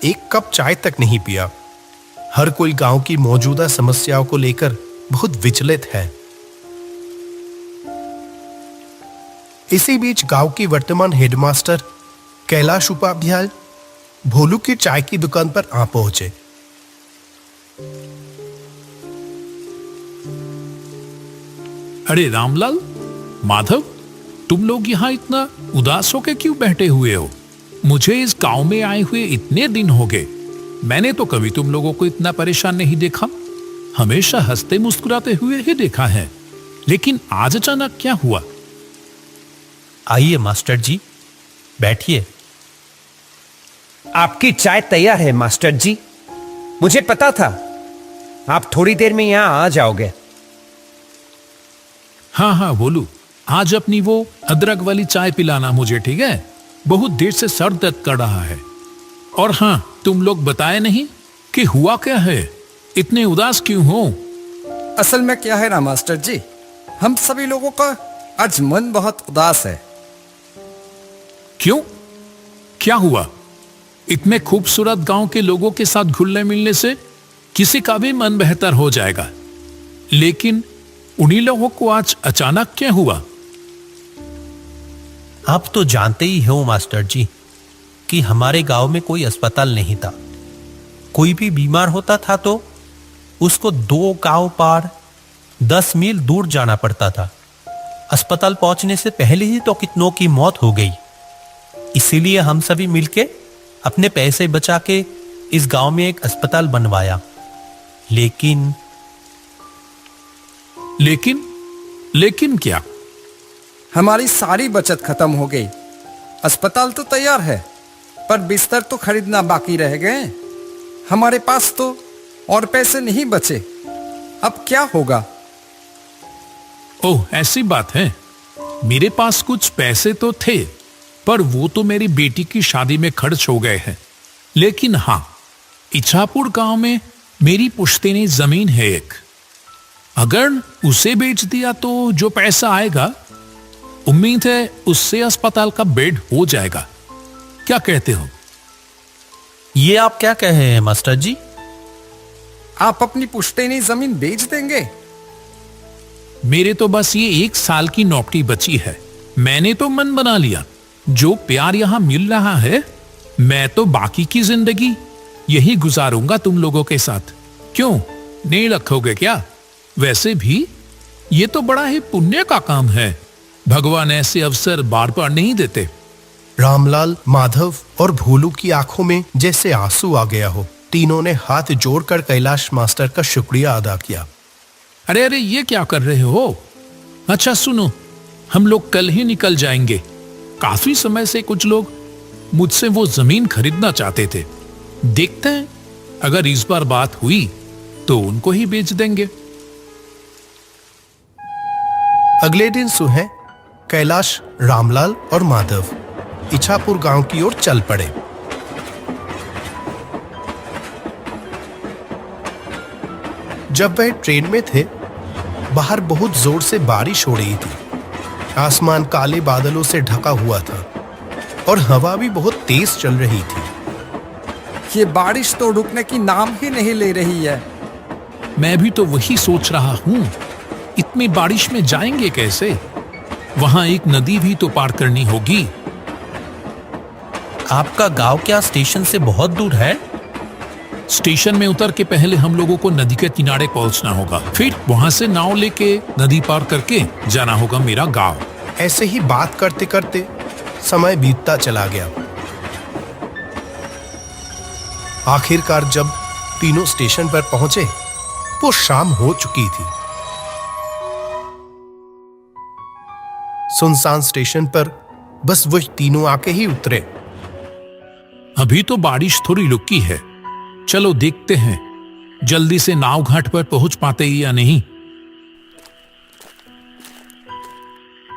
एक कप चाय तक नहीं पिया। हर कोई गांव की मौजूदा समस्याओं को लेकर बहुत विचलित है। इसी बीच गांव की वर्तमान हेडमास्टर कैलाश उपाध्याय भोलू की चाय की दुकान पर आ पहुंचे। अरे रामलाल, माधव, तुम लोग यहाँ इतना उदास होकर क्यों बैठे हुए हो? मुझे इस गांव में आए हुए इतने दिन हो गए, मैंने तो कभी तुम लोगों को इतना परेशान नहीं देखा। हमेशा हंसते मुस्कुराते हुए ही देखा है, लेकिन आज अचानक क्या हुआ? आइए मास्टर जी, बैठिए। आपकी चाय तैयार है मास्टर जी। मुझे पता था आप थोड़ी देर में यहां आ जाओगे। हाँ हाँ बोलू, आज अपनी वो अदरक वाली चाय पिलाना मुझे, ठीक है? बहुत देर से सर दर्द कर रहा है। और हाँ, तुम लोग बताए नहीं कि हुआ क्या है, इतने उदास क्यों हो? असल में क्या है ना मास्टर जी, हम सभी लोगों का आज मन बहुत उदास है। क्यों? क्या हुआ? इतने खूबसूरत गांव के लोगों के साथ घुलने मिलने से किसी का भी मन बेहतर हो जाएगा, लेकिन उन्हीं लोगों को आज अचानक क्या हुआ? आप तो जानते ही हो मास्टर जी कि हमारे गांव में कोई अस्पताल नहीं था। कोई भी बीमार होता था तो उसको 2 गांव पार 10 मील दूर जाना पड़ता था। अस्पताल पहुंचने से पहले ही तो कितनों की मौत हो गई। इसीलिए हम सभी मिलके अपने पैसे बचा के इस गांव में एक अस्पताल बनवाया। लेकिन क्या? हमारी सारी बचत खत्म हो गई। अस्पताल तो तैयार है, पर बिस्तर तो खरीदना बाकी रह गए। हमारे पास तो और पैसे नहीं बचे। अब क्या होगा? ओह, ऐसी बात है। मेरे पास कुछ पैसे तो थे, पर वो तो मेरी बेटी की शादी में खर्च हो गए हैं। लेकिन हाँ, इच्छापुर गांव में मेरी पुश्तैनी जमीन है एक। अगर उसे बेच दिया तो जो पैसा आएगा, उम्मीद है उससे अस्पताल का बेड हो जाएगा। क्या कहते हो? ये आप क्या कह रहे हैं मास्टर जी? आप अपनी पुश्तैनी जमीन बेच देंगे? मेरे तो बस ये 1 साल की नौकरी बची है। मैंने तो मन बना लिया, जो प्यार यहां मिल रहा है, मैं तो बाकी की जिंदगी यही गुजारूंगा तुम लोगों के साथ। क्यों, नहीं रखोगे क्या? वैसे भी ये तो बड़ा ही पुण्य का काम है। भगवान ऐसे अवसर बार बार नहीं देते। रामलाल, माधव और भोलू की आंखों में जैसे आंसू आ गया हो। तीनों ने हाथ जोड़कर कैलाश मास्टर का शुक्रिया अदा किया। अरे अरे, ये क्या कर रहे हो? अच्छा सुनो, हम लोग कल ही निकल जाएंगे। काफी समय से कुछ लोग मुझसे वो जमीन खरीदना चाहते थे। देखते हैं, अगर इस बार बात हुई तो उनको ही बेच देंगे। अगले दिन सुबह कैलाश, रामलाल और माधव इच्छापुर गांव की ओर चल पड़े। जब वह ट्रेन में थे, बाहर बहुत जोर से बारिश हो रही थी। आसमान काले बादलों से ढका हुआ था और हवा भी बहुत तेज चल रही थी। ये बारिश तो रुकने की नाम ही नहीं ले रही है। मैं भी तो वही सोच रहा हूं, इतनी बारिश में जाएंगे कैसे? वहां एक नदी भी तो पार करनी होगी। आपका गांव क्या स्टेशन से बहुत दूर है? स्टेशन में उतर के पहले हम लोगों को नदी के किनारे पहुंचना होगा, फिर वहां से नाव लेके नदी पार करके जाना होगा मेरा गांव। ऐसे ही बात करते करते समय बीतता चला गया। आखिरकार जब तीनों स्टेशन पर पहुंचे, वो शाम हो चुकी थी। सुनसान स्टेशन पर बस वो तीनों आके ही उतरे। अभी तो बारिश थोड़ी रुकी है, चलो देखते हैं जल्दी से नाव घाट पर पहुंच पाते ही या नहीं।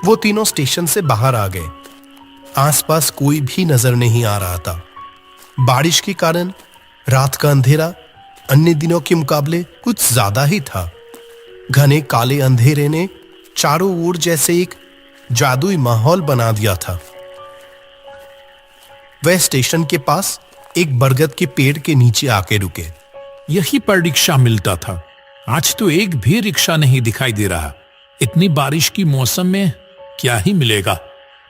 वो तीनों स्टेशन से बाहर आ गए। आसपास कोई भी नजर नहीं आ रहा था। बारिश के कारण रात का अंधेरा अन्य दिनों के मुकाबले कुछ ज्यादा ही था। घने काले अंधेरे ने चारों ओर जैसे एक जादुई माहौल बना दिया था। वह स्टेशन के पास एक बरगद के पेड़ के नीचे आके रुके। यही पर रिक्शा मिलता था। आज तो एक भी रिक्शा नहीं दिखाई दे रहा। इतनी बारिश की मौसम में क्या ही मिलेगा।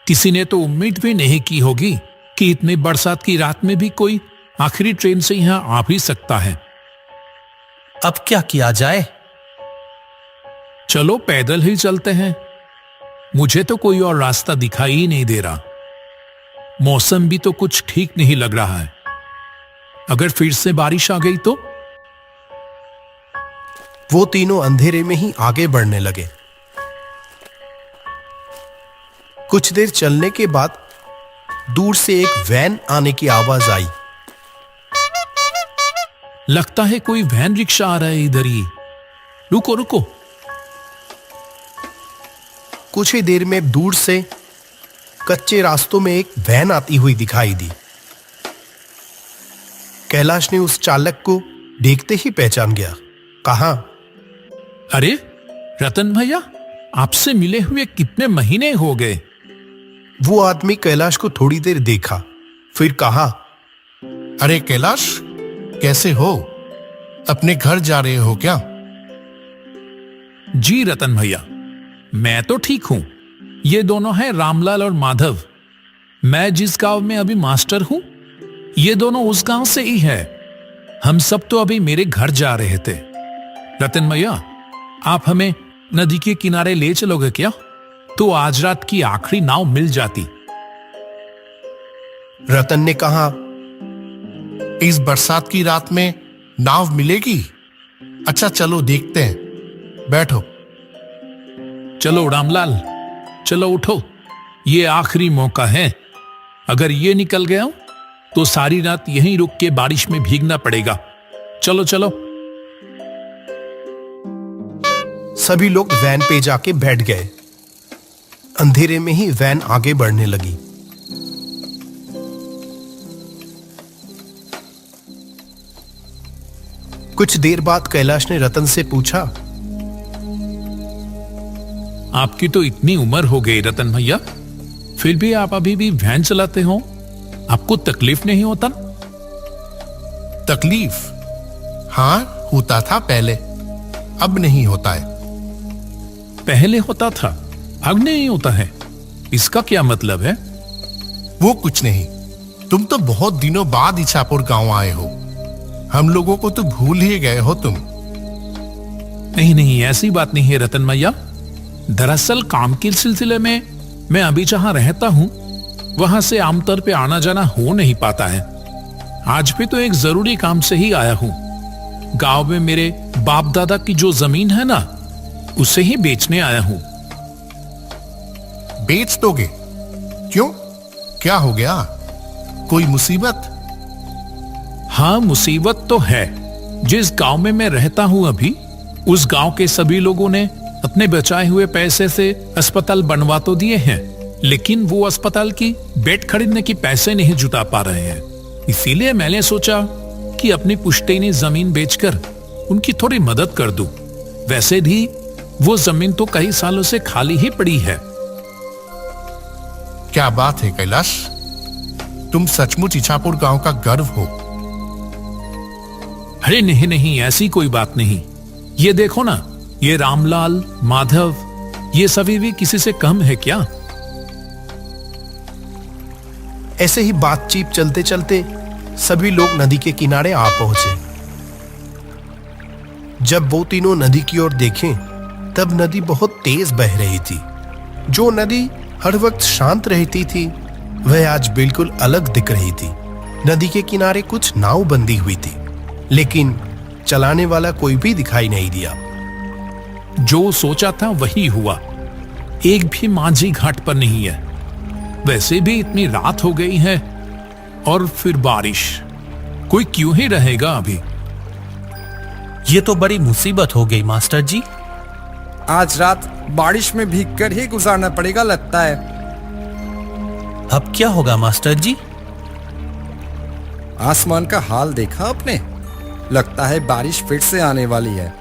किसी ने तो उम्मीद भी नहीं की होगी कि इतनी बरसात की रात में भी कोई आखिरी ट्रेन से यहां आ भी सकता है। अब क्या किया जाए? चलो पैदल ही चलते हैं। मुझे तो कोई और रास्ता दिखाई ही नहीं दे रहा। मौसम भी तो कुछ ठीक नहीं लग रहा है। अगर फिर से बारिश आ गई तो? वो तीनों अंधेरे में ही आगे बढ़ने लगे। कुछ देर चलने के बाद दूर से एक वैन आने की आवाज आई। लगता है कोई वैन रिक्शा आ रहा है इधर ही। रुको रुको। कुछ ही देर में दूर से कच्चे रास्तों में एक वैन आती हुई दिखाई दी। कैलाश ने उस चालक को देखते ही पहचान गया। कहा, अरे रतन भैया, आपसे मिले हुए कितने महीने हो गए। वो आदमी कैलाश को थोड़ी देर देखा, फिर कहा, अरे कैलाश, कैसे हो? अपने घर जा रहे हो क्या? जी रतन भैया, मैं तो ठीक हूं। ये दोनों हैं रामलाल और माधव। मैं जिस गांव में अभी मास्टर हूं, ये दोनों उस गांव से ही है। हम सब तो अभी मेरे घर जा रहे थे। रतन भैया, आप हमें नदी के किनारे ले चलोगे क्या? तो आज रात की आखिरी नाव मिल जाती। रतन ने कहा, इस बरसात की रात में नाव मिलेगी? अच्छा चलो देखते हैं, बैठो। चलो रामलाल, चलो उठो। ये आखिरी मौका है। अगर ये निकल गया तो सारी रात यहीं रुक के बारिश में भीगना पड़ेगा। चलो चलो। सभी लोग वैन पे जाके बैठ गए। अंधेरे में ही वैन आगे बढ़ने लगी। कुछ देर बाद कैलाश ने रतन से पूछा, आपकी तो इतनी उम्र हो गई रतन भैया, फिर भी आप अभी भी वैन चलाते हो? आपको तकलीफ नहीं होता? तकलीफ? हाँ, होता था पहले, अब नहीं होता है। पहले होता था, अब नहीं होता है। इसका क्या मतलब है? वो कुछ नहीं। तुम तो बहुत दिनों बाद इछापुर गांव आए हो। हम लोगों को तो भूल ही गए हो तुम। नहीं नहीं, ऐसी बात नहीं है रतन भैया। दरअसल काम के सिलसिले में मैं अभी जहां रहता हूं, वहां से आमतौर पे आना जाना हो नहीं पाता है। आज भी तो एक जरूरी काम से ही आया हूं। गांव में मेरे बाप दादा की जो जमीन है ना, उसे ही बेचने आया हूं। बेच दोगे? क्यों, क्या हो गया? कोई मुसीबत? हाँ, मुसीबत तो है। जिस गांव में मैं रहता हूं अभी, उस गांव के सभी लोगों ने अपने बचाए हुए पैसे से अस्पताल बनवा तो दिए हैं, लेकिन वो अस्पताल की बेड खरीदने की पैसे नहीं जुटा पा रहे हैं। इसीलिए मैंने सोचा कि अपनी पुश्तैनी जमीन बेचकर उनकी थोड़ी मदद कर दूं। वैसे भी वो जमीन तो कई सालों से खाली ही पड़ी है। क्या बात है कैलाश, तुम सचमुच इछापुर गांव का गर्व हो। अरे नहीं नहीं, ऐसी कोई बात नहीं। ये देखो ना, ये रामलाल, माधव, ये सभी भी किसी से कम है क्या? ऐसे ही बातचीत चलते चलते सभी लोग नदी के किनारे आ पहुंचे। जब वो तीनों नदी की ओर देखें, तब नदी बहुत तेज बह रही थी। जो नदी हर वक्त शांत रहती थी, वह आज बिल्कुल अलग दिख रही थी। नदी के किनारे कुछ नाव बंधी हुई थी, लेकिन चलाने वाला कोई भी दिखाई नहीं दिया। जो सोचा था वही हुआ। एक भी माझी घाट पर नहीं है। वैसे भी इतनी रात हो गई है, और फिर बारिश। कोई क्यों ही रहेगा अभी? ये तो बड़ी मुसीबत हो गई मास्टर जी। आज रात बारिश में भीगकर ही गुजारना पड़ेगा लगता है। अब क्या होगा मास्टर जी? आसमान का हाल देखा आपने? लगता है बारिश फिर से आने वाली है।